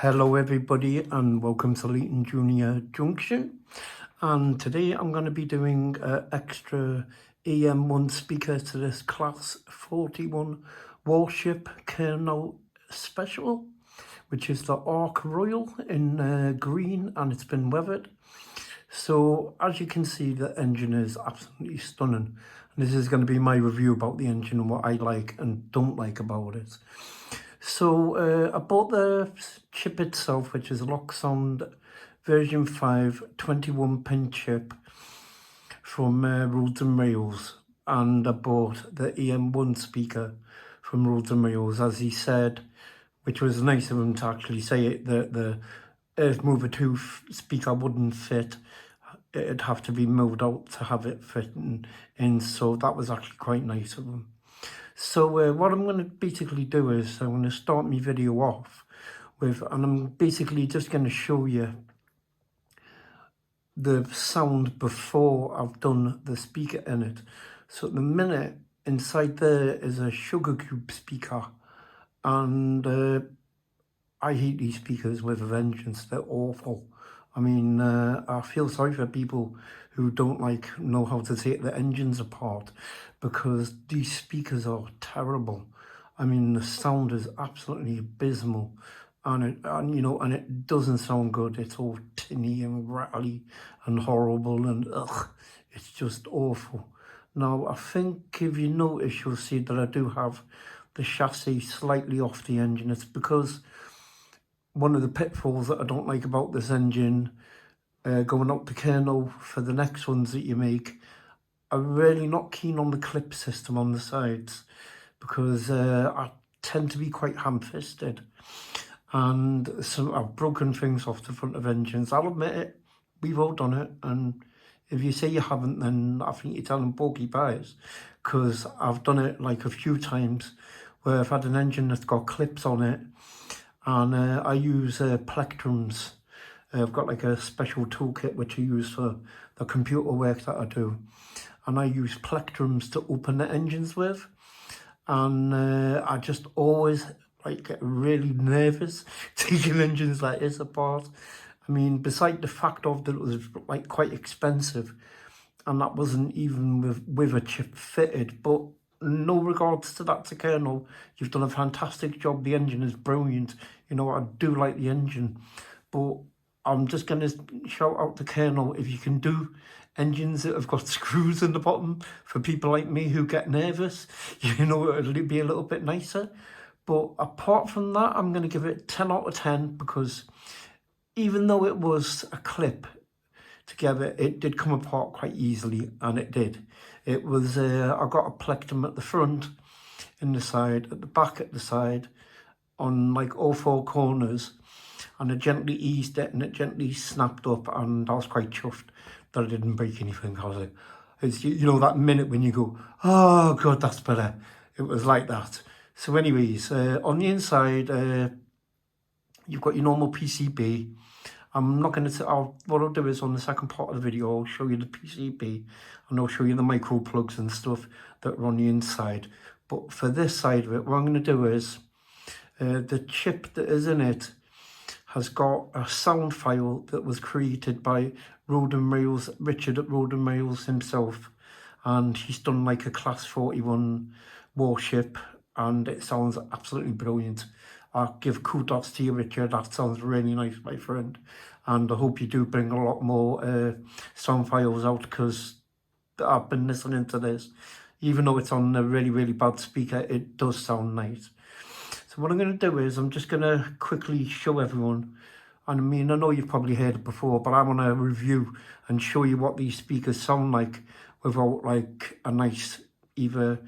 Hello everybody and welcome to Leighton Junior Junction, and today I'm going to be doing an extra EM1 speaker to this Class 41 Warship Kernow special, which is the Ark Royal in green, and it's been weathered. So as you can see, the engine is absolutely stunning, and this is going to be my review about the engine and what I like and don't like about it. So I bought the chip itself, which is a Locksound version 5 21-pin chip from Roads and Rails, and I bought the EM1 speaker from Roads and Rails, as he said, which was nice of him to actually say it, that the Earth Mover 2 speaker wouldn't fit. It'd have to be moved out to have it fit in, so that was actually quite nice of him. So what I'm going to basically do is I'm going to start my video off with, and I'm basically just going to show you the sound before I've done the speaker in it. So at the minute, inside there is a sugar cube speaker, and I hate these speakers with a vengeance. They're awful. I mean, I feel sorry for people who don't know how to take the engines apart, because these speakers are terrible. I mean, the sound is absolutely abysmal, and it doesn't sound good. It's all tinny and rattly and horrible, and it's just awful. Now, I think if you notice, you'll see that I do have the chassis slightly off the engine. It's because one of the pitfalls that I don't like about this engine, going out to Kernow for the next ones that you make, I'm really not keen on the clip system on the sides, because I tend to be quite ham-fisted, and so I've broken things off the front of engines. I'll admit it, we've all done it, and if you say you haven't, then I think you're telling porky pies, because I've done it like a few times where I've had an engine that's got clips on it, and I use plectrums. I've got like a special toolkit which I use for the computer work that I do, and I use plectrums to open the engines with, and I just always get really nervous taking engines like this apart. I mean, beside the fact of that it was quite expensive, and that wasn't even with a chip fitted, but no regards to that to Kernow, you've done a fantastic job. The engine is brilliant. You know, I do like the engine, but I'm just going to shout out to Kernow, if you can do engines that have got screws in the bottom for people like me who get nervous, you know, it'll be a little bit nicer. But apart from that, I'm going to give it 10 out of 10, because even though it was a clip together, it did come apart quite easily, and it did. It was, I got a plectrum at the front, in the side, at the back, at the side, on all four corners, and I gently eased it, and it gently snapped up, and I was quite chuffed that I didn't break anything. I was like, it's, you know, that minute when you go, oh God, that's better. It was like that. So anyways, on the inside, you've got your normal PCB. I'm not going to, what I'll do is on the second part of the video, I'll show you the PCB, and I'll show you the micro plugs and stuff that are on the inside. But for this side of it, what I'm going to do is, the chip that is in it has got a sound file that was created by Richard at Road and Rails himself, and he's done like a Class 41 Warship, and it sounds absolutely brilliant. I'll give kudos to you, Richard. That sounds really nice, my friend. And I hope you do bring a lot more sound files out, because I've been listening to this. Even though it's on a really, really bad speaker, it does sound nice. So what I'm going to do is I'm just going to quickly show everyone. And I mean, I know you've probably heard it before, but I want to review and show you what these speakers sound like without a nice either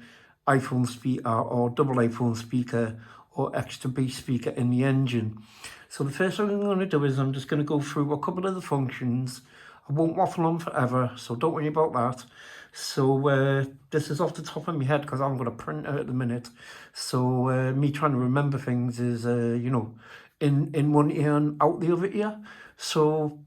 iPhone speaker or double iPhone speaker or extra bass speaker in the engine. So the first thing I'm going to do is I'm just going to go through a couple of the functions. I won't waffle on forever, so don't worry about that. So this is off the top of my head, because I'm going to print it at the minute. So me trying to remember things is, you know, in one ear and out the other ear. So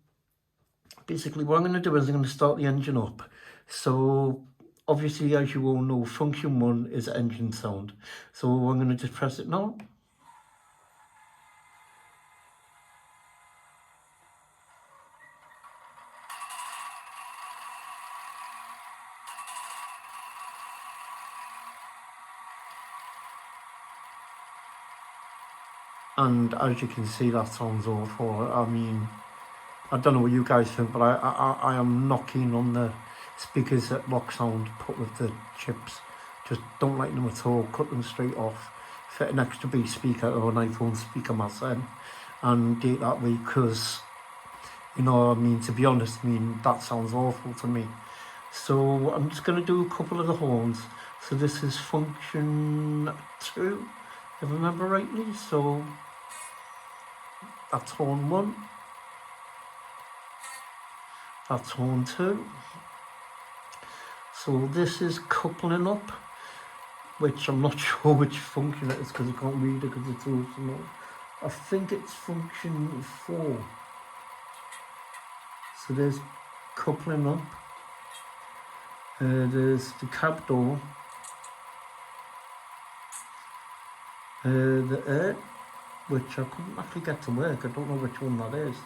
basically what I'm going to do is I'm going to start the engine up. So obviously, as you all know, function 1 is engine sound. So I'm going to just press it now. And as you can see, that sounds awful. I mean, I don't know what you guys think, but I am not keen on the speakers that lock sound put with the chips. Just don't like them at all. Cut them straight off. Fit an extra big speaker or an iPhone speaker myself and do it that way, because, you know, I mean, to be honest, I mean, that sounds awful to me. So I'm just going to do a couple of the horns. So this is function 2, if I remember rightly. So that's horn 1. That's horn 2. So this is coupling up, which I'm not sure which function it is because I can't read it because it's so small. I think it's function 4. So there's coupling up. There's the cab door. The air, which I couldn't actually get to work. I don't know which one that is.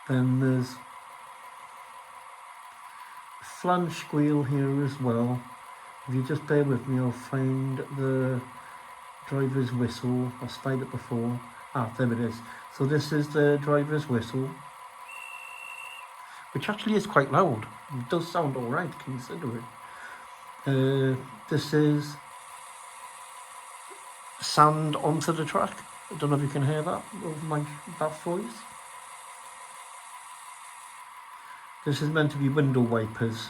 Then there's a flange squeal here as well. If you just bear with me, I'll find the driver's whistle. I spied it before. Ah, there it is. So this is the driver's whistle, which actually is quite loud. It does sound alright, considering. This is sand onto the track. I don't know if you can hear that with that voice. This is meant to be window wipers.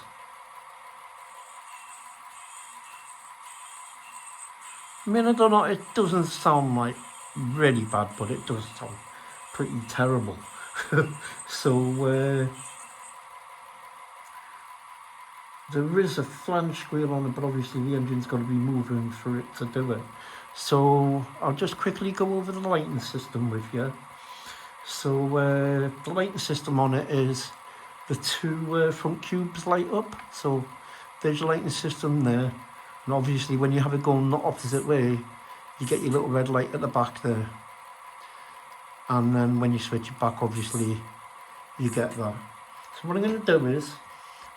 I mean, I don't know, it doesn't sound like really bad, but it does sound pretty terrible. So there is a flange squeal on it, but obviously the engine's got to be moving for it to do it. So I'll just quickly go over the lighting system with you. So the lighting system on it is the 2 front cubes light up. So there's your lighting system there. And obviously when you have it going the opposite way, you get your little red light at the back there. And then when you switch it back, obviously you get that. So what I'm going to do is,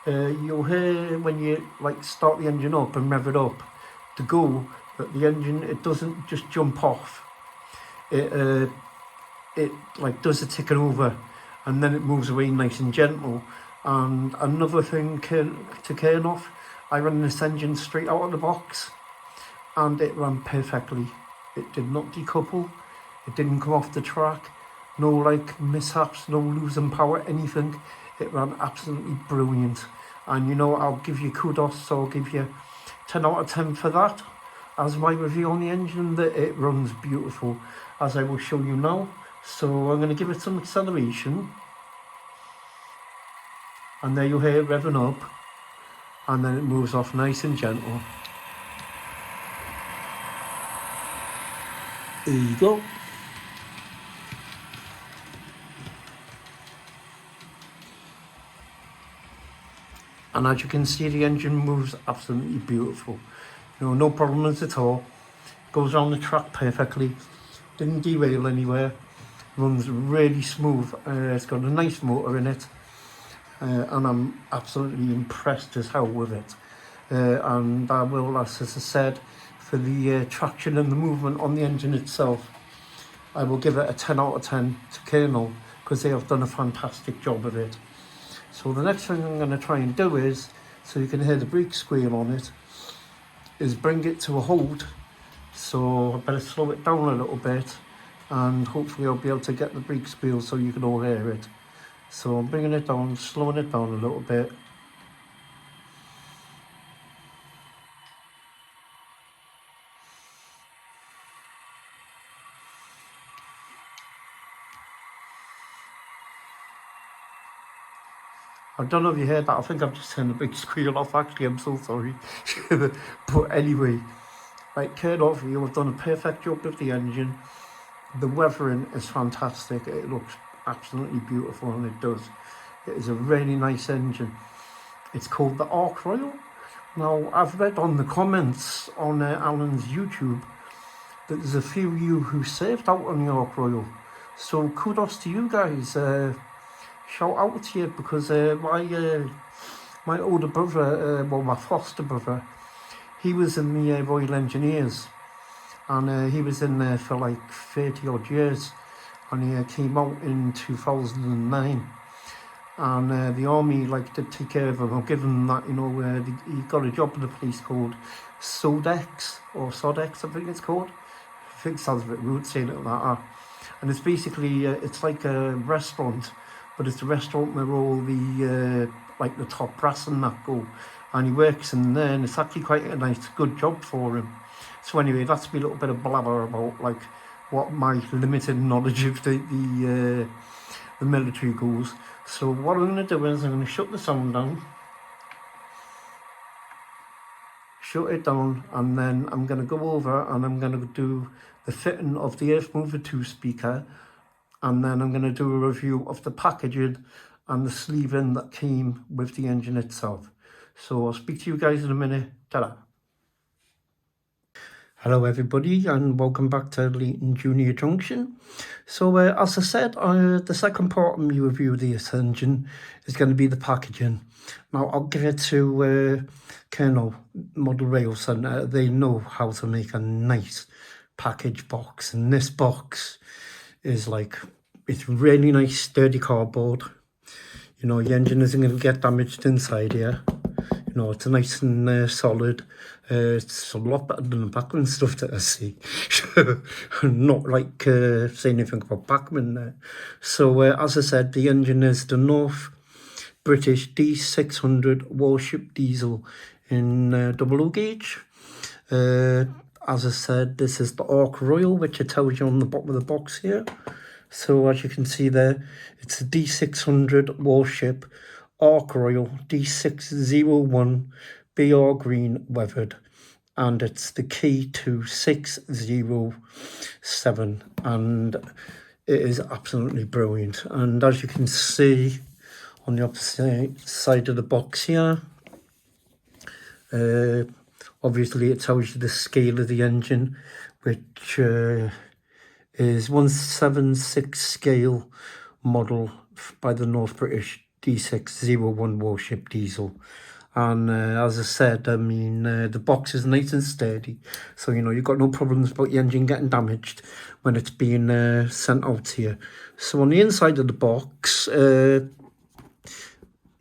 you'll hear when you like start the engine up and rev it up to go, that the engine, it doesn't just jump off. It like does a ticking over, and then it moves away nice and gentle. And another thing to Kernow, I ran this engine straight out of the box, and it ran perfectly. It did not decouple. It didn't come off the track. No like mishaps, no losing power, anything. It ran absolutely brilliant. And you know, I'll give you kudos, so I'll give you 10 out of 10 for that. As my review on the engine, that it runs beautiful, as I will show you now. So I'm going to give it some acceleration. And there you hear it revving up. And then it moves off nice and gentle. There you go. And as you can see, the engine moves absolutely beautiful. You know, no problems at all. Goes around the track perfectly. Didn't derail anywhere. Runs really smooth. It's got a nice motor in it. And I'm absolutely impressed as hell with it. And I will, as I said, for the traction and the movement on the engine itself, I will give it a 10 out of 10 to Kernow, because they have done a fantastic job of it. So the next thing I'm going to try and do is, so you can hear the brake squeal on it, is bring it to a halt. So I better slow it down a little bit, and hopefully I'll be able to get the brake squeal so you can all hear it. So I'm bringing it down, slowing it down a little bit. I don't know if you heard that. I think I've just turned the big squeal off, actually. I'm so sorry. But anyway, like Kernow, you have done a perfect job with the engine. The weathering is fantastic. It looks absolutely beautiful, and it does. It is a really nice engine. It's called the Ark Royal. Now, I've read on the comments on Alan's YouTube that there's a few of you who saved out on the Ark Royal. So kudos to you guys. Shout out to you, because my older brother, well, my foster brother, he was in the Royal Engineers, and he was in there for like 30 odd years, and he came out in 2009. And the army like did take care of him or give him that, you know, he got a job at a place called Sodex, or Sodex, I think it's called. I think it sounds a bit rude saying it like that. And it's basically, it's like a restaurant, but it's a restaurant where all the, like the top brass and that go. And he works in there, and it's actually quite a nice, good job for him. So anyway, that's me a little bit of blabber about like what my limited knowledge of the military goes. So what I'm going to do is I'm going to shut the sound down, shut it down, and then I'm going to go over and I'm going to do the fitting of the Earth Mover 2 speaker, and then I'm going to do a review of the packaging and the sleeving that came with the engine itself. So I'll speak to you guys in a minute. Ta-da! Hello everybody, and welcome back to Leighton Junior Junction. So as I said, the second part of my review of this engine is going to be the packaging. Now I'll give it to Kernow Model Rail Centre. They know how to make a nice package box, and this box is like, it's really nice sturdy cardboard. You know, your engine isn't going to get damaged inside here. You know, it's nice and solid. It's a lot better than the Bachmann stuff that I see. Not like saying anything about Bachmann there. So as I said, the engine is the North British D600 Warship diesel in double O gauge. As I said, this is the Ark Royal, which it tells you on the bottom of the box here. So as you can see there, it's a D600 Warship Ark Royal D601 BR green weathered, and it's the key to 607, and it is absolutely brilliant. And as you can see on the opposite side of the box here, obviously it tells you the scale of the engine, which is 176 scale model by the North British D601 Warship diesel. And as I said, I mean, the box is nice and sturdy, so you know you've got no problems about the engine getting damaged when it's being sent out here. So on the inside of the box, you'll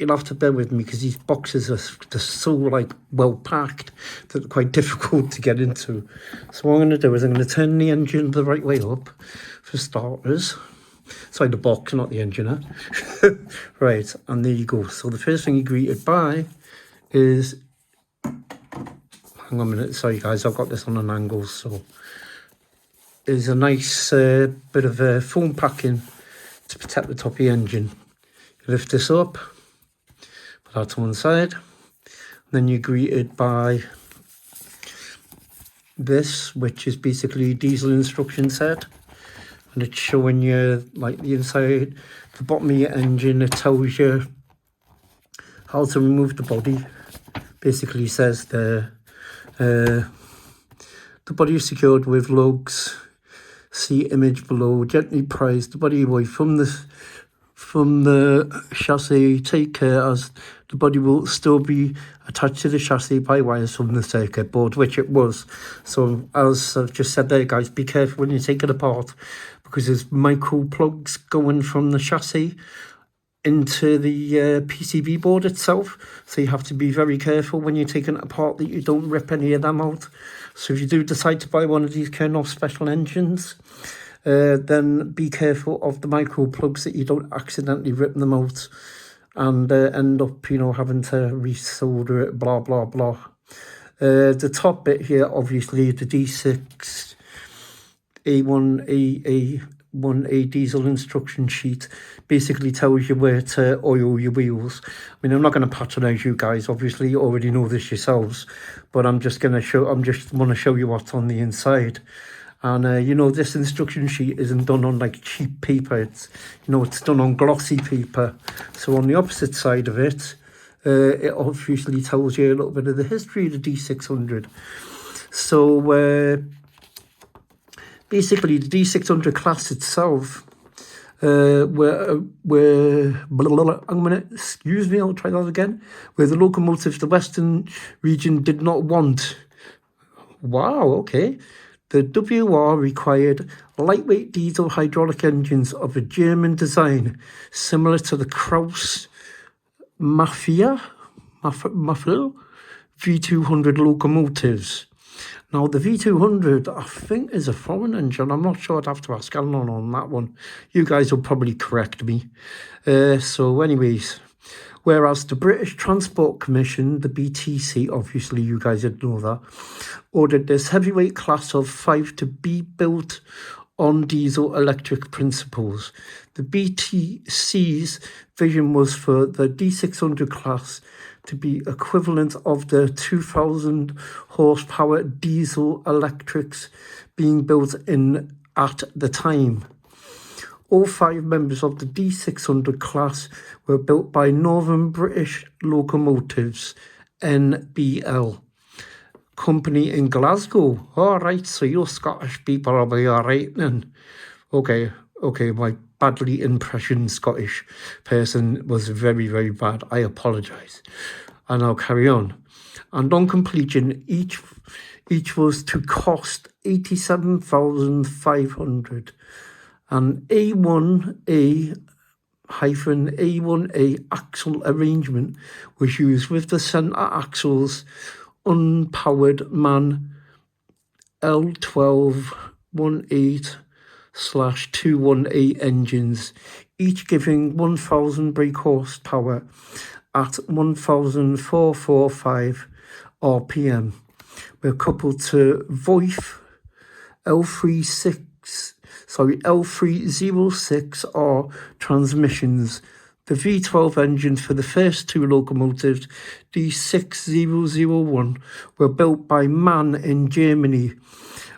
have to bear with me because these boxes are so like well packed that they're quite difficult to get into. So what I'm going to do is I'm going to turn the engine the right way up for starters. Sorry, the box, not the engine, huh? Right, and there you go. So the first thing you're greeted by is, hang on a minute, sorry guys, I've got this on an angle, so is a nice bit of foam packing to protect the top of the engine. You lift this up, put that to one side, and then you're greeted by this, which is basically a diesel instruction set, and it's showing you like the inside, the bottom of your engine. It tells you how to remove the body. Basically says the body is secured with lugs. See image below. Gently prise the body away from the chassis. Take care as the body will still be attached to the chassis by wires from the circuit board, which it was. So as I've just said there, guys, be careful when you take it apart, because there's micro plugs going from the chassis into the PCB board itself, so you have to be very careful when you're taking it apart that you don't rip any of them out. So if you do decide to buy one of these Kernow special engines, then be careful of the micro plugs that you don't accidentally rip them out and end up, you know, having to resolder it, blah blah blah. The top bit here, obviously the D601A diesel instruction sheet basically tells you where to oil your wheels. I mean, I'm not going to patronise you guys, obviously you already know this yourselves, but I'm just want to show you what's on the inside. And you know, this instruction sheet isn't done on like cheap paper, it's, you know, it's done on glossy paper. So on the opposite side of it, it obviously tells you a little bit of the history of the D600. So basically the D600 class itself, excuse me, I'll try that again, where the locomotive the Western region did not want. Wow, okay. The WR required lightweight diesel hydraulic engines of a German design, similar to the Krauss Mafia V200 locomotives. Now, the V200, I think, is a foreign engine. I'm not sure. I'd have to ask Alan on that one. You guys will probably correct me. So anyways, whereas the British Transport Commission, the BTC, obviously you guys would know that, ordered this heavyweight class of 5 to be built on diesel-electric principles. The BTC's vision was for the D600 class to be equivalent of the 2,000 horsepower diesel electrics being built in at the time. All 5 members of the D600 class were built by Northern British Locomotives, NBL, company in Glasgow. All right, so you Scottish people will be all right then. Okay, my badly impressioned Scottish person was very, very bad. I apologise. And I'll carry on. And on completion, each was to cost 87,500. An A1A axle arrangement was used with the centre axles unpowered MAN L1218/218 engines, each giving 1,000 brake horsepower at 1,445 RPM. Were coupled to Voith L306R transmissions. The V12 engines for the first 2 locomotives, D601, were built by MAN in Germany,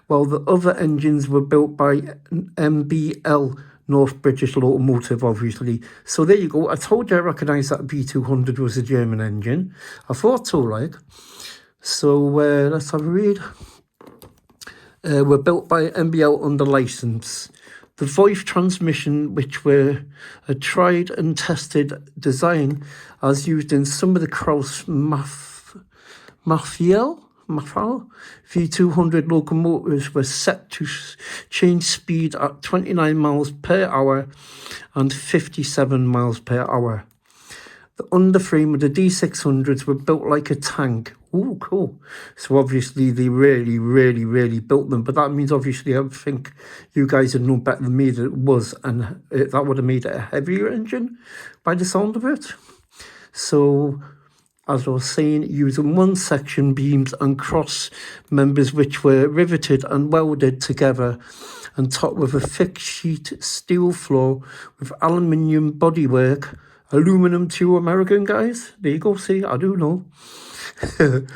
while the other engines were built by MBL, North British Locomotive, obviously. So there you go. I told you I recognised that B200 was a German engine. I thought so, like. So let's have a read. Were built by MBL under licence. The Voith transmission, which were a tried and tested design as used in some of the Krauss Mafia V200 locomotives, were set to change speed at 29 miles per hour and 57 miles per hour. The underframe of the D600s were built like a tank. Oh, cool. So obviously they really built them. But that means obviously I think you guys would know better than me that it was. And that would have made it a heavier engine by the sound of it. So, as I was saying, using one section beams and cross members which were riveted and welded together and topped with a thick sheet steel floor with aluminium bodywork. Aluminum to American, guys. There you go, see, I do know. The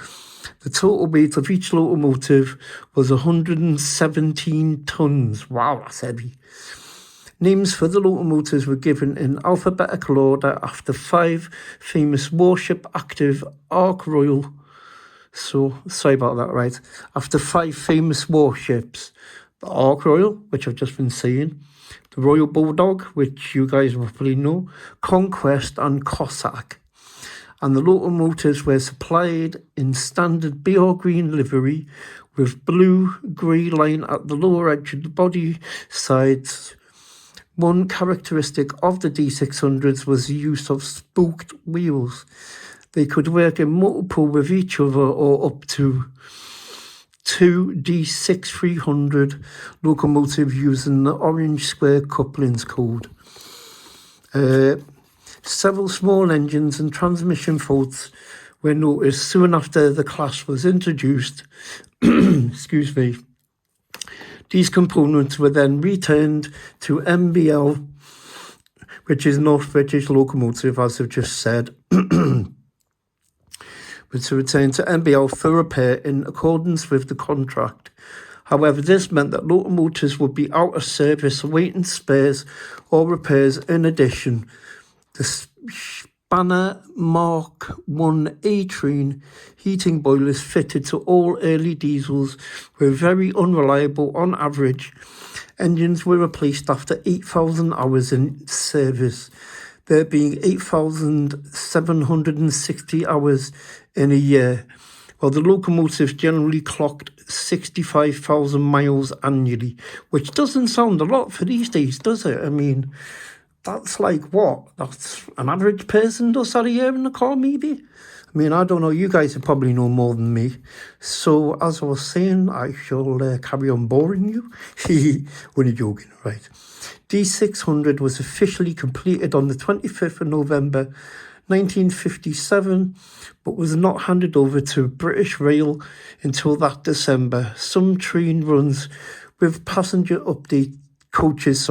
total weight of each locomotive was 117 tonnes. Wow, that's heavy. Names for the locomotives were given in alphabetical order after 5 famous Warship Ark Royal. So, sorry about that, right? After 5 famous warships. The Ark Royal, which I've just been saying. The Royal Bulldog, which you guys probably know. Conquest and Cossack. And the locomotives were supplied in standard BR green livery with blue-grey line at the lower edge of the body sides. One characteristic of the D600s was the use of spoked wheels. They could work in multiple with each other or up to 2 D6300 locomotive using the orange square couplings code. Several small engines and transmission faults were noticed soon after the class was introduced. Excuse me. These components were then returned to MBL, which is North British Locomotive, as I've just said, but to return to MBL for repair in accordance with the contract. However, this meant that locomotives would be out of service awaiting spares or repairs. In addition, the Spanner Mark 1A train heating boilers fitted to all early diesels were very unreliable on average. Engines were replaced after 8,000 hours in service, there being 8,760 hours in a year, Well, the locomotive generally clocked 65,000 miles annually, which doesn't sound a lot for these days, does it? I mean, that's like what? That's an average person does that a year in the car, maybe? I mean, I don't know. You guys probably know more than me. So, as I was saying, I shall carry on boring you. Only joking, right? D600 was officially completed on the 25th of November 1957, but was not handed over to British Rail until that December. Some train runs with passenger update coaches,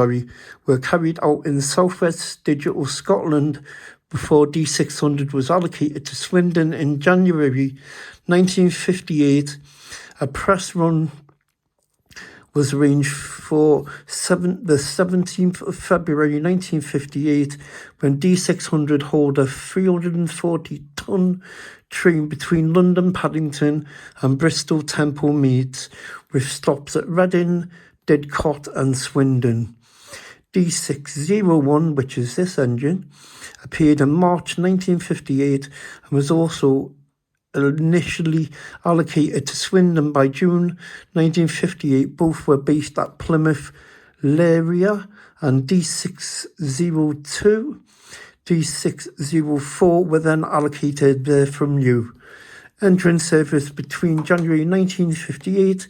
were carried out in Southwest Digital Scotland before D600 was allocated to Swindon in January 1958. A press run was arranged for the 17th of February 1958 when D600 hauled a 340-ton train between London Paddington and Bristol Temple Meads, with stops at Reading, Didcot and Swindon. D601, which is this engine, appeared in March 1958 and was also initially allocated to Swindon by June 1958. Both were based at Plymouth Leiria, and D602, D604 were then allocated there from new. Entering service between January 1958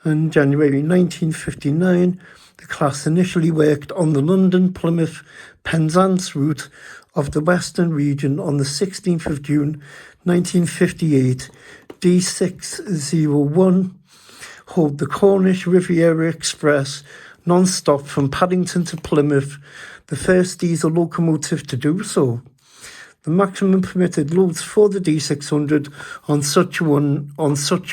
and January 1959, the class initially worked on the London, Plymouth, Penzance route of the Western region. On the 16th of June 1958, D601 hauled the Cornish Riviera Express non-stop from Paddington to Plymouth, the first diesel locomotive to do so. The maximum permitted loads for the D600 on such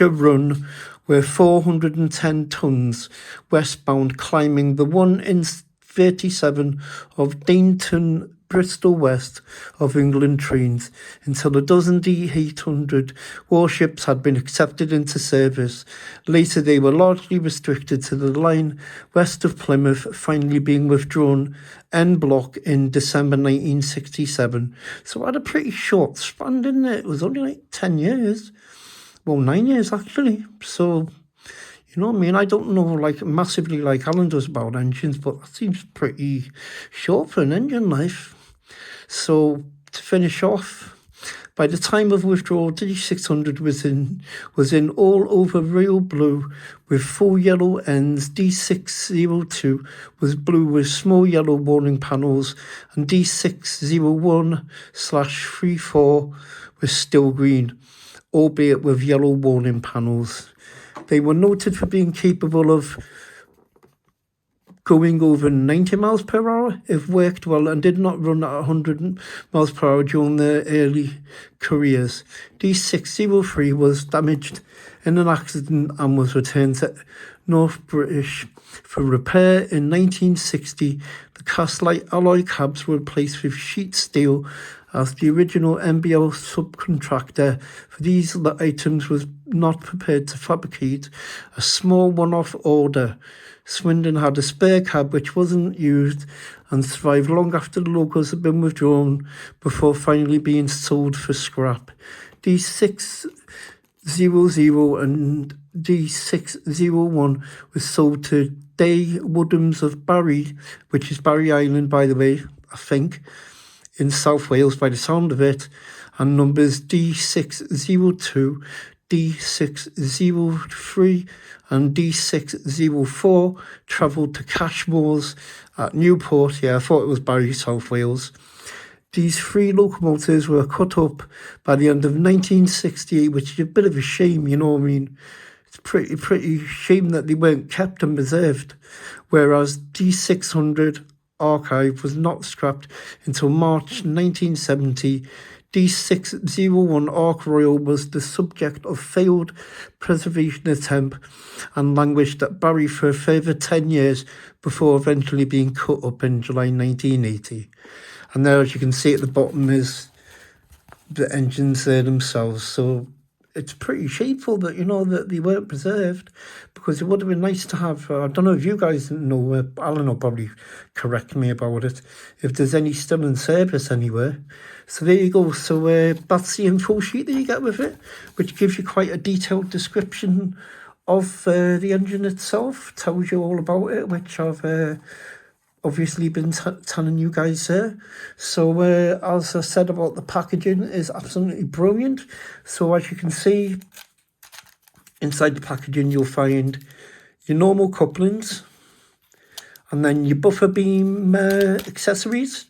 a run were 410 tons westbound, climbing the 1 in 37 of Dainton Bristol West of England trains until a dozen D800 warships had been accepted into service. Later they were largely restricted to the line west of Plymouth, finally being withdrawn en bloc in December 1967. So I had a pretty short span, didn't it? It was only like 10 years. Well, 9 years actually. So, you know what I mean? I don't know like massively like Alan does about engines, but that seems pretty short for an engine life. So to finish off, by the time of withdrawal, D600 was in all over royal blue with full yellow ends. D602 was blue with small yellow warning panels, and D601/34 was still green, albeit with yellow warning panels. They were noted for being capable of going over 90 miles per hour if worked well, and did not run at 100 miles per hour during their early careers. D603 was damaged in an accident and was returned to North British for repair. In 1960, the cast-light alloy cabs were replaced with sheet steel, as the original MBL subcontractor for these items was not prepared to fabricate a small one-off order. Swindon had a spare cab which wasn't used and survived long after the locos had been withdrawn before finally being sold for scrap. D600 and D601 was sold to Day Woodhams of Barry, which is Barry Island, by the way, I think, in South Wales by the sound of it, and numbers D602, D603 and D604 travelled to Cashmore's at Newport. Yeah, I thought it was Barry, South Wales. These 3 locomotives were cut up by the end of 1968, which is a bit of a shame, you know what I mean? It's pretty shame that they weren't kept and preserved, whereas D600 archive was not scrapped until March 1970. D601 Ark Royal was the subject of failed preservation attempt and languished at Barry for a further 10 years before eventually being cut up in July 1980. And there, as you can see at the bottom, is the engines there themselves. So it's pretty shameful that, you know, that they weren't preserved, because it would have been nice to have, I don't know if you guys know, Alan will probably correct me about it, if there's any still in service anywhere. So there you go. So that's the info sheet that you get with it, which gives you quite a detailed description of the engine itself, tells you all about it, which I've obviously been telling you guys there. So as I said about the packaging, is absolutely brilliant. So as you can see, inside the packaging you'll find your normal couplings, and then your buffer beam accessories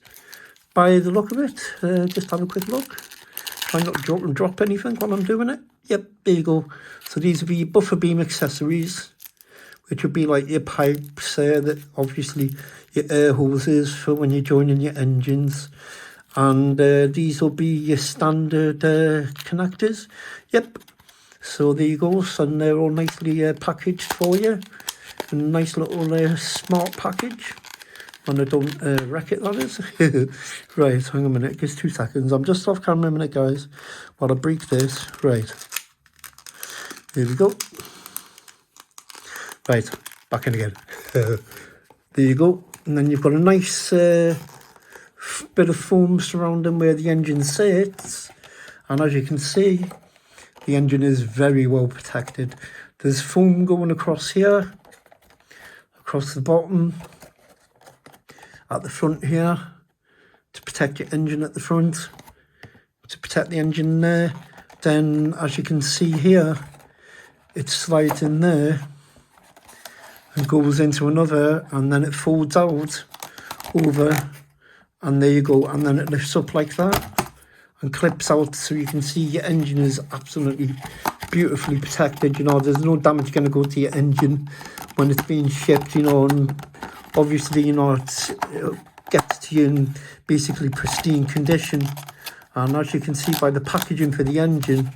by the look of it. Just have a quick look. Try not to drop anything while I'm doing it. Yep, there you go. So these will be your buffer beam accessories, which would be like your pipes that obviously your air hoses for when you're joining your engines. And these will be your standard connectors. Yep. So there you go. So they're all nicely packaged for you. A nice little smart package. And I don't wreck it, that is. Right, hang on a minute. Just 2 seconds. I'm just off camera a minute, guys, while I break this. Right. Here we go. Right, back in again. There you go. And then you've got a nice bit of foam surrounding where the engine sits. And as you can see, the engine is very well protected. There's foam going across here, across the bottom, at the front here, to protect your engine at the front, to protect the engine there. Then, as you can see here, it slides in there and goes into another, and then it folds out over, and there you go, and then it lifts up like that and clips out, so you can see your engine is absolutely beautifully protected. You know, there's no damage going to go to your engine when it's being shipped, you know, and obviously, you know, it gets to you in basically pristine condition. And as you can see by the packaging for the engine,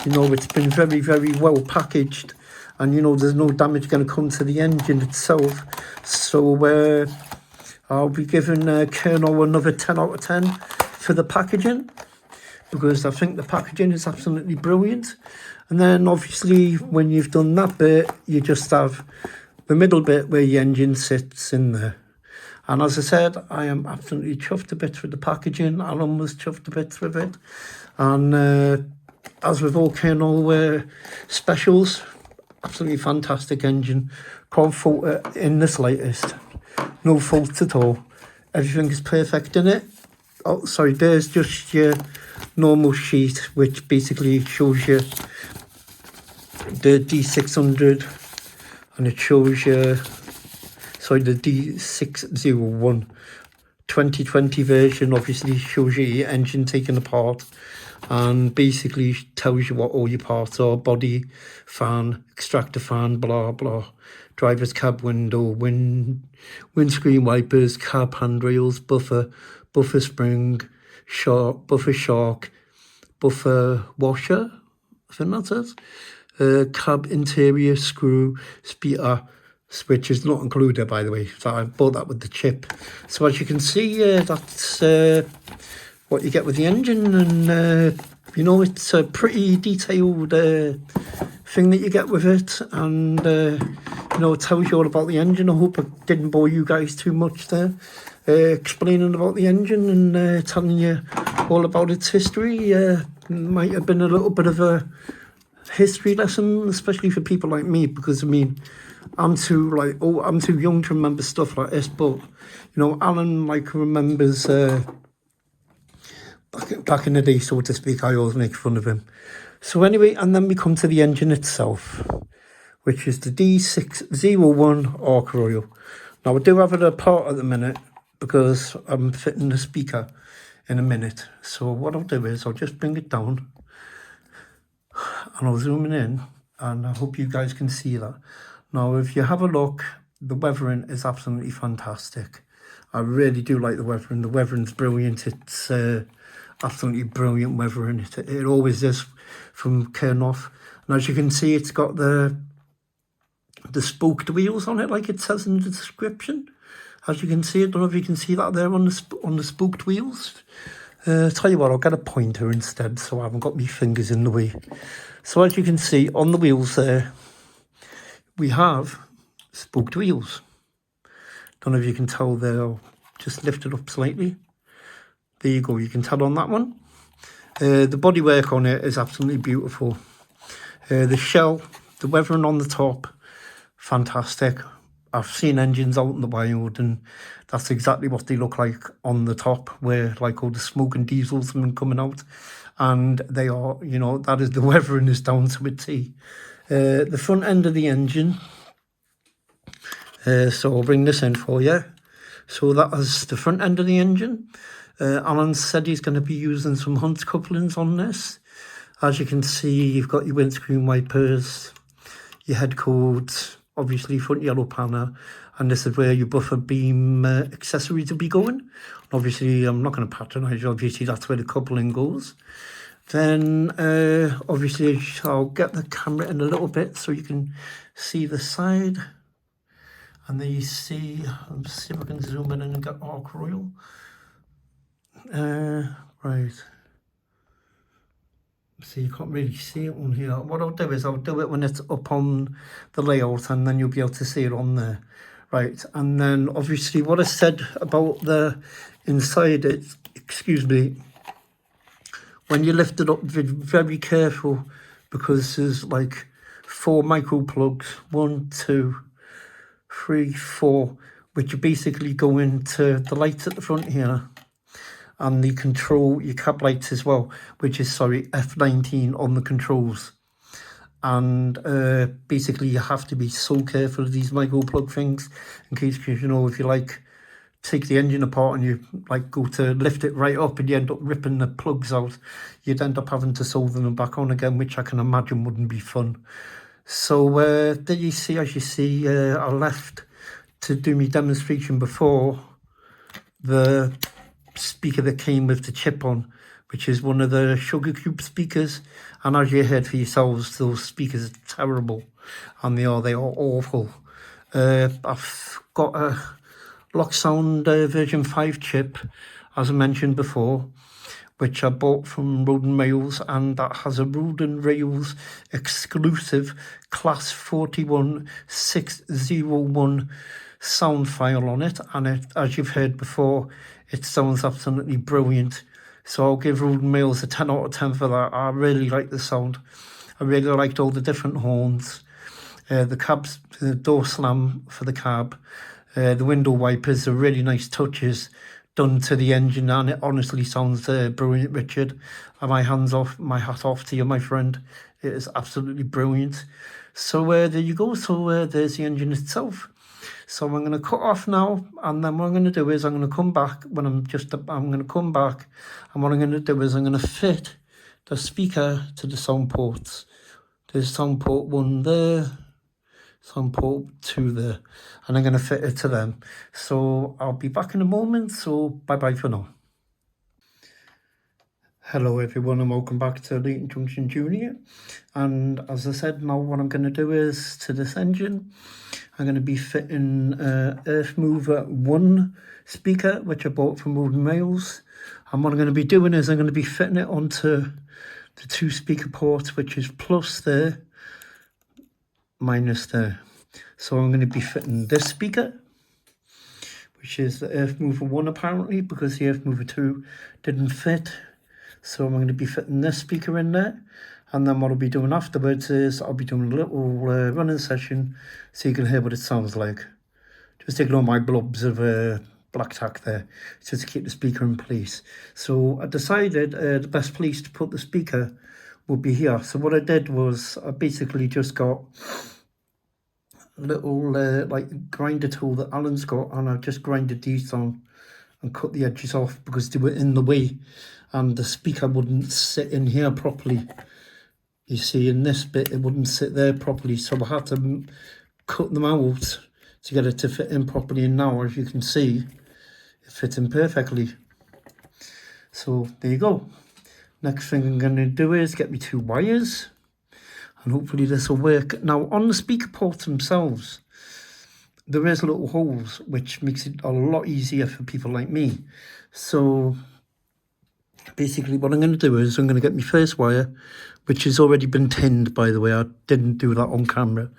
you know, it's been very, very well packaged. And, you know, there's no damage going to come to the engine itself. So I'll be giving Kernow another 10 out of 10 for the packaging, because I think the packaging is absolutely brilliant. And then obviously when you've done that bit, you just have the middle bit where your engine sits in there. And as I said, I am absolutely chuffed to bits with the packaging. Alan was chuffed to bits with it. And as with all Kernow specials, absolutely fantastic engine. Can't fault it in the slightest. No fault at all. Everything is perfect in it. Oh, sorry, there's just your normal sheet, which basically shows you the D600, and it shows you, sorry, the D601 2020 version obviously shows you your engine taken apart, and basically tells you what all your parts are: body, fan, extractor fan, blah blah, driver's cab window, windscreen wipers, cab handrails, buffer spring, buffer shark, buffer washer, I think that's it, cab interior screw, speeder, which is not included, by the way, so I bought that with the chip. So as you can see, that's what you get with the engine, and you know, it's a pretty detailed thing that you get with it, and you know, it tells you all about the engine. I hope I didn't bore you guys too much there, explaining about the engine and telling you all about its history. Might have been a little bit of a history lesson, especially for people like me, because I mean, I'm too young to remember stuff like this, but you know, Alan like remembers back in the day, so to speak. I always make fun of him. So anyway, and then we come to the engine itself, which is the D601 Ark Royal. Now I do have it apart at the minute because I'm fitting the speaker in a minute. So what I'll do is I'll just bring it down and I'll zoom in, and I hope you guys can see that. Now if you have a look, the weathering is absolutely fantastic. I really do like the weathering. The weathering's brilliant. It's absolutely brilliant weathering. It always is from Kernow. And as you can see, it's got the spoked wheels on it, like it says in the description. As you can see, I don't know if you can see that there on the spoked wheels. Tell you what, I'll get a pointer instead so I haven't got my fingers in the way. So as you can see on the wheels there, we have spoked wheels. Don't know if you can tell there, just lifted up slightly. There you go, you can tell on that one. The bodywork on it is absolutely beautiful. The shell, the weathering on the top, fantastic. I've seen engines out in the wild and that's exactly what they look like on the top, where like all the smoke and diesels have been coming out, and they are, you know, that is the weathering is down to a T. The front end of the engine, so I'll bring this in for you. So that is the front end of the engine. Alan said he's going to be using some Hunt couplings on this. As you can see, you've got your windscreen wipers, your head codes, obviously front yellow panel, and this is where your buffer beam accessories will be going. Obviously, I'm not going to patronise you, obviously that's where the coupling goes. Then, obviously, I'll get the camera in a little bit so you can see the side. And there you see, let's see if I can zoom in and get Ark Royal. Right. So you can't really see it on here. What I'll do is I'll do it when it's up on the layout and then you'll be able to see it on there. Right, and then obviously what I said about the inside it, excuse me, when you lift it up, be very careful because there's like 4 micro plugs, 1, 2, 3, 4, which basically go into the lights at the front here. And the control your cab lights as well, which is, sorry, F19 on the controls. And basically you have to be so careful of these micro plug things in case, you know, if you like take the engine apart and you like go to lift it right up and you end up ripping the plugs out, you'd end up having to solder them back on again, which I can imagine wouldn't be fun. So there you see, as you see, I left to do my demonstration before the speaker that came with the chip on, which is one of the Sugar Cube speakers, and as you heard for yourselves, those speakers are terrible, and they are awful. I've got a Locksound version 5 chip, as I mentioned before, which I bought from Road and Rails, and that has a Road and Rails exclusive class 41601 sound file on it, and it, as you've heard before, it sounds absolutely brilliant. So I'll give Road and Rails a 10 out of 10 for that. I really like the sound. I really liked all the different horns, the cab's the door slam for the cab, the window wipers are really nice touches done to the engine, and it honestly sounds brilliant, Richard. And my hat off to you, my friend. It is absolutely brilliant. So there you go. So there's the engine itself. So I'm going to cut off now, and then what I'm going to do is I'm going to come back when I'm going to come back, and what I'm going to do is I'm going to fit the speaker to the sound ports. There's sound port 1 there, sound port 2 there, and I'm going to fit it to them. So I'll be back in a moment, so bye-bye for now. Hello everyone and welcome back to Leighton Junction Junior. And as I said, now what I'm going to do is to this engine, I'm going to be fitting Earth Mover 1 speaker, which I bought from Road and Rails. And what I'm going to be doing is I'm going to be fitting it onto the 2 speaker ports, which is plus there, minus there. So I'm going to be fitting this speaker, which is the Earth Mover 1 apparently, because the Earth Mover 2 didn't fit. So I'm going to be fitting this speaker in there. And then what I'll be doing afterwards is I'll be doing a little running session so you can hear what it sounds like. Just ignore my blobs of black tack there, just to keep the speaker in place. So I decided the best place to put the speaker would be here. So what I did was I basically just got a little like grinder tool that Alan's got, and I just grinded these down and cut the edges off because they were in the way and the speaker wouldn't sit in here properly. You see, in this bit, it wouldn't sit there properly, so I had to cut them out to get it to fit in properly, and now, as you can see, it fits in perfectly. So, there you go. Next thing I'm going to do is get me 2 wires, and hopefully this will work. Now, on the speaker ports themselves, there is little holes, which makes it a lot easier for people like me. So basically what I'm going to do is I'm going to get my first wire, which has already been tinned, by the way. I didn't do that on camera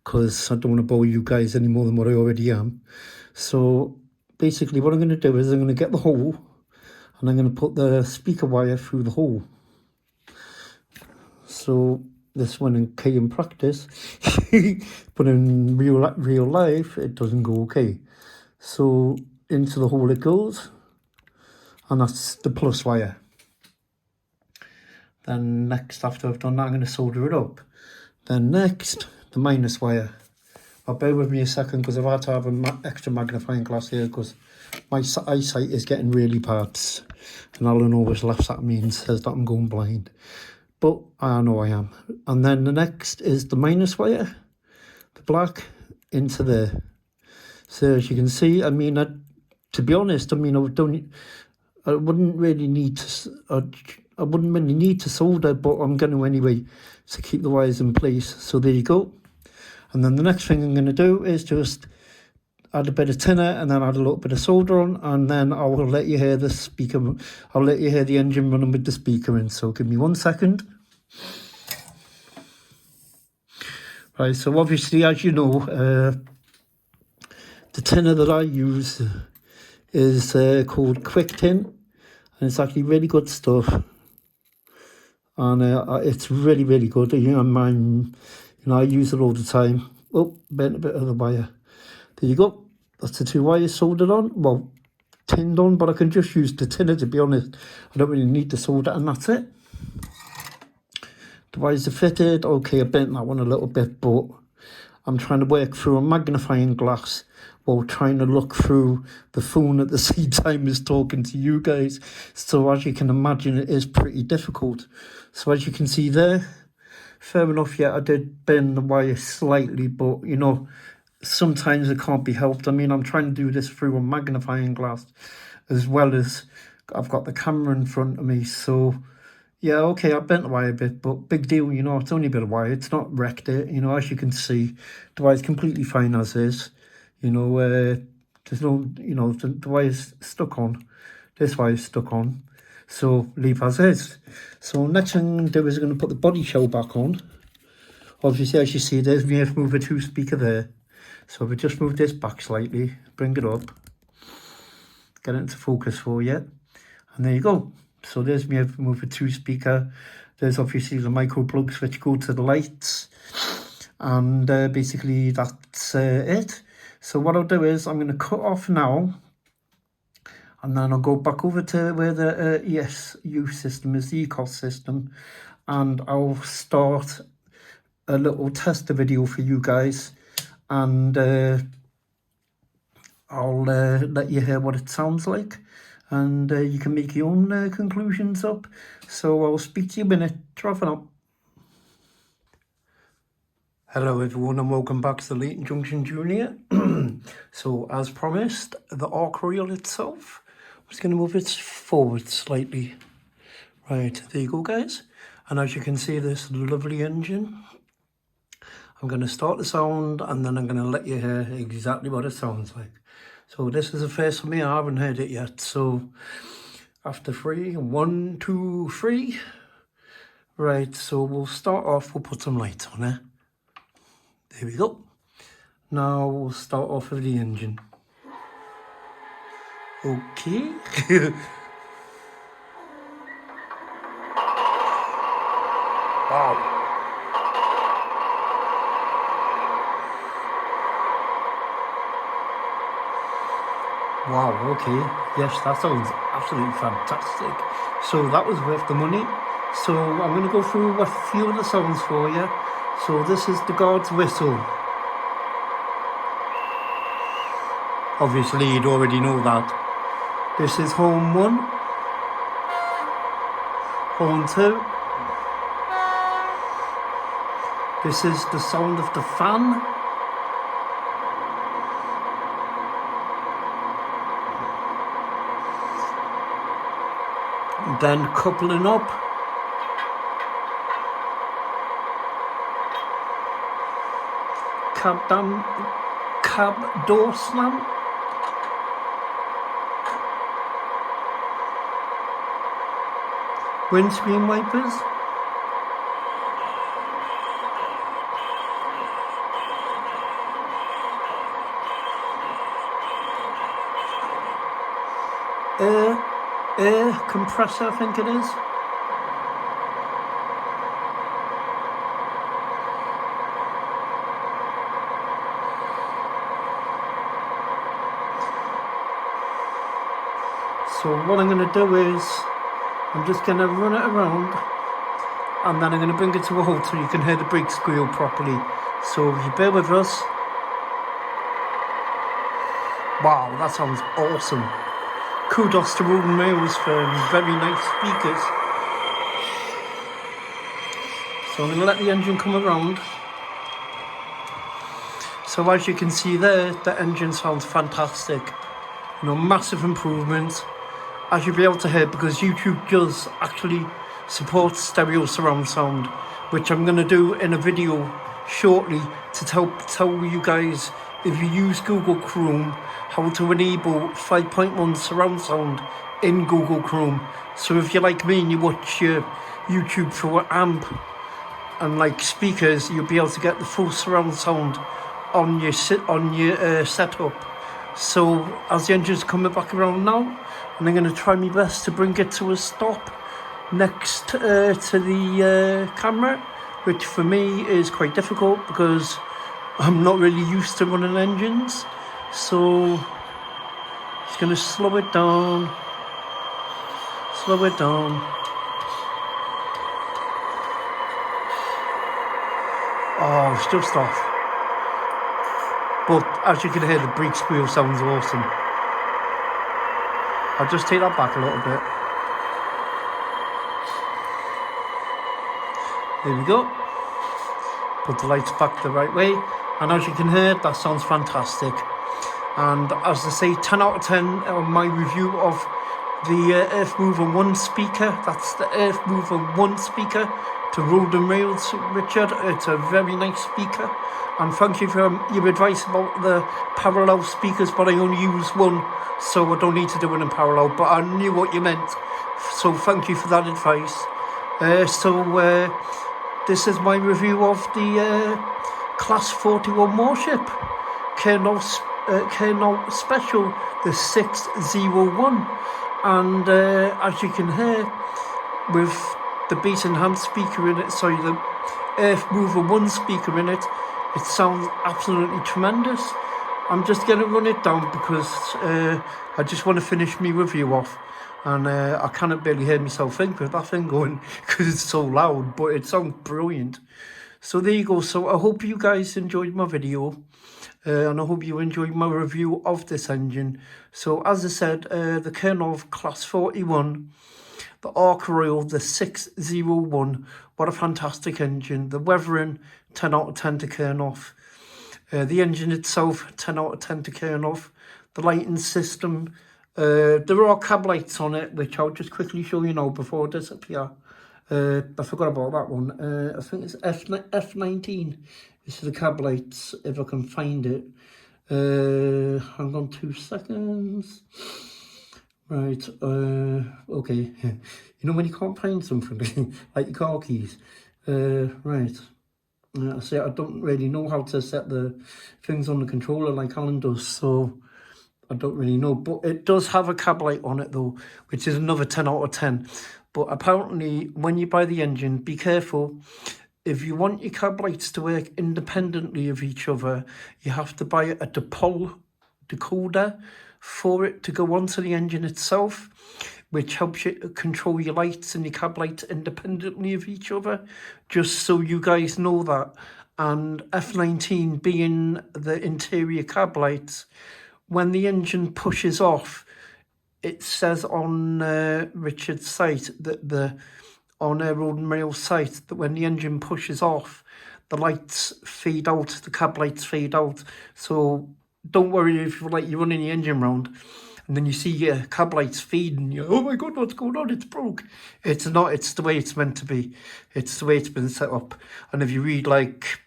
because I don't want to bore you guys any more than what I already am. So basically what I'm going to do is I'm going to get the hole and I'm going to put the speaker wire through the hole. So this one okay in practice, but in real life it doesn't go okay. So into the hole it goes, and that's the plus wire. Then next, after I've done that, I'm going to solder it up. Then next, the minus wire. Now bear with me a second because I've had to have an extra magnifying glass here because my eyesight is getting really bad. And Alan always laughs at me and says that I'm going blind. But I know I am. And then the next is the minus wire, the black, into there. So as you can see, I mean, to be honest, I mean, I wouldn't really need to, I wouldn't really need to solder, but I'm going to anyway to keep the wires in place. So there you go. And then the next thing I'm going to do is just add a bit of tinner and then add a little bit of solder on, and then I will let you hear the speaker. I'll let you hear the engine running with the speaker in. So give me 1 second. Right, so obviously, as you know, the tinner that I use is called Quick Tin, and it's actually really good stuff. And it's really, really good. I use it all the time. Oh, bent a bit of the wire. There you go. That's the 2 wires soldered on. Well, tinned on, but I can just use the tinner, to be honest. I don't really need the solder, and that's it. The wires are fitted. Okay, I bent that one a little bit, but I'm trying to work through a magnifying glass while trying to look through the phone at the same time as talking to you guys. So as you can imagine, it is pretty difficult. So as you can see there, fair enough, yeah, I did bend the wire slightly, but you know, sometimes it can't be helped. I mean, I'm trying to do this through a magnifying glass as well as I've got the camera in front of me. So yeah, okay, I bent the wire a bit, but big deal, you know, it's only a bit of wire. It's not wrecked it, you know, as you can see, the wire's completely fine as is. You know, there's no, you know, the wire's stuck on. This wire's stuck on. So leave as is. So next thing I'm going to do is I'm going to put the body shell back on. Obviously, as you see, there's me mover 2 speaker there. So if I just move this back slightly, bring it up, get it into focus for you, and there you go. So there's me mover 2 speaker. There's obviously the micro plugs which go to the lights, and basically that's it. So what I'll do is I'm going to cut off now, and then I'll go back over to where the ESU system is, the ECOS system, and I'll start a little tester video for you guys, and I'll let you hear what it sounds like, and you can make your own conclusions up. So I'll speak to you in a minute. Try for now. Hello everyone and welcome back to the Leighton Junction Junior. So as promised, the Ark Royal itself, I'm just going to move it forward slightly. Right, there you go guys. And as you can see, this lovely engine. I'm going to start the sound and then I'm going to let you hear exactly what it sounds like. So this is the first for me, I haven't heard it yet. So after 3, 1, 2, 3. Right, so we'll start off, we'll put some lights on it. There we go. Now we'll start off with the engine. Okay. Wow. Wow, okay. Yes, that sounds absolutely fantastic. So that was worth the money. So I'm going to go through a few of the sounds for you. So this is the guard's whistle. Obviously, you'd already know that. This is horn 1. Horn 2. This is the sound of the fan. Then coupling up. Cab door slam. windscreen wipers. Air compressor, I think it is. So what I'm going to do is, I'm just going to run it around, and then I'm going to bring it to a halt so you can hear the brake squeal properly. So if you bear with us. Wow, that sounds awesome. Kudos to Roden Rails for very nice speakers. So I'm going to let the engine come around. So as you can see there, the engine sounds fantastic. You know, massive improvement. As you'll be able to hear, because YouTube does actually support stereo surround sound, which I'm going to do in a video shortly to tell you guys, if you use Google Chrome, how to enable 5.1 surround sound in Google Chrome. So if you're like me and you watch your YouTube through an amp and like speakers, you'll be able to get the full surround sound on your setup. So as the engine's coming back around now, and I'm going to try my best to bring it to a stop next to the camera, which for me is quite difficult because I'm not really used to running engines. So just going to slow it down. Oh, it's just off. But as you can hear, the brake squeal sounds awesome. I'll just take that back a little bit. There we go. Put the lights back the right way. And as you can hear, that sounds fantastic. And as I say, 10 out of 10 on my review of the Earth Mover 1 speaker. That's the Earth Mover 1 speaker to Roden Rails, Richard. It's a very nice speaker. And thank you for your advice about the parallel speakers, but I only use one, so I don't need to do it in parallel. But I knew what you meant, so thank you for that advice. This is my review of the Class 41 Warship Kernow Special, the 601. And as you can hear, with the bass enhanced speaker in it, sorry, the Earth Mover 1 speaker in it, it sounds absolutely tremendous. I'm just going to run it down because I just want to finish my review off. And I cannot barely hear myself think with that thing going because it's so loud, but it sounds brilliant. So there you go. So I hope you guys enjoyed my video. And I hope you enjoyed my review of this engine. So as I said, the Kernow Class 41, the Ark Royal, the 601, what a fantastic engine. The weathering, 10 out of 10 to Kernow. The engine itself, 10 out of 10 to Kernow. The lighting system, there are cab lights on it, which I'll just quickly show you now before I disappear. I forgot about that one. I think it's F19. This is the cab lights, if I can find it. Hang on 2 seconds. Right, okay. You know when you can't find something, like your car keys. Right. I say I don't really know how to set the things on the controller like Alan does, so I don't really know. But it does have a cab light on it though, which is another 10 out of 10. But apparently, when you buy the engine, be careful. If you want your cab lights to work independently of each other, you have to buy a dipole decoder for it to go onto the engine itself, which helps you control your lights and your cab lights independently of each other, just so you guys know that. And F19 being the interior cab lights, when the engine pushes off, it says on Richard's site, that on Roden Rails site, that when the engine pushes off, the lights fade out, the cab lights fade out. So don't worry if you're running the engine round and then you see your cab lights fading, you're, oh my god, what's going on? It's broke. It's not, it's the way it's meant to be. It's the way it's been set up. And if you read like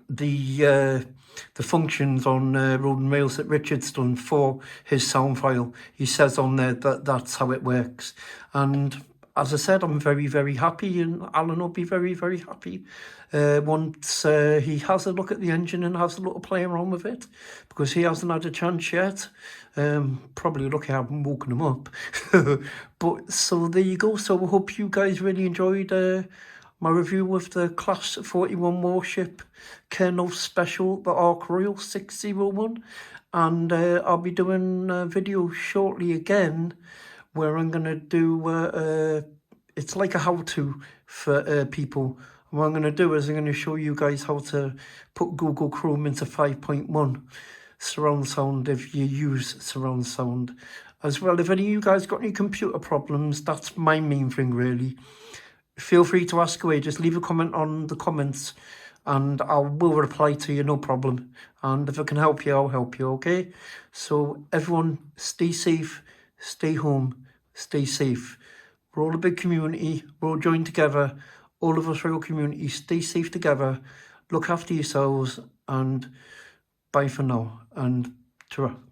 the functions on Roden Rails that Richard's done for his sound file, he says on there that that's how it works. And as I said, I'm very, very happy, and Alan will be very, very happy once he has a look at the engine and has a little play around with it, because he hasn't had a chance yet. Probably lucky I haven't woken him up. But so there you go. So I hope you guys really enjoyed my review of the Class 41 Warship Kernow Special, the Ark Royal 601. And I'll be doing a video shortly again where I'm going to do, it's like a how-to for people. What I'm going to do is I'm going to show you guys how to put Google Chrome into 5.1 surround sound if you use surround sound. As well, if any of you guys got any computer problems, that's my main thing really. Feel free to ask away, just leave a comment on the comments and I will reply to you, no problem. And if I can help you, I'll help you, okay? So everyone, stay safe, stay home, stay safe. We're all a big community, we're all joined together. All of us real community, stay safe together, look after yourselves, and bye for now, and ta-ra.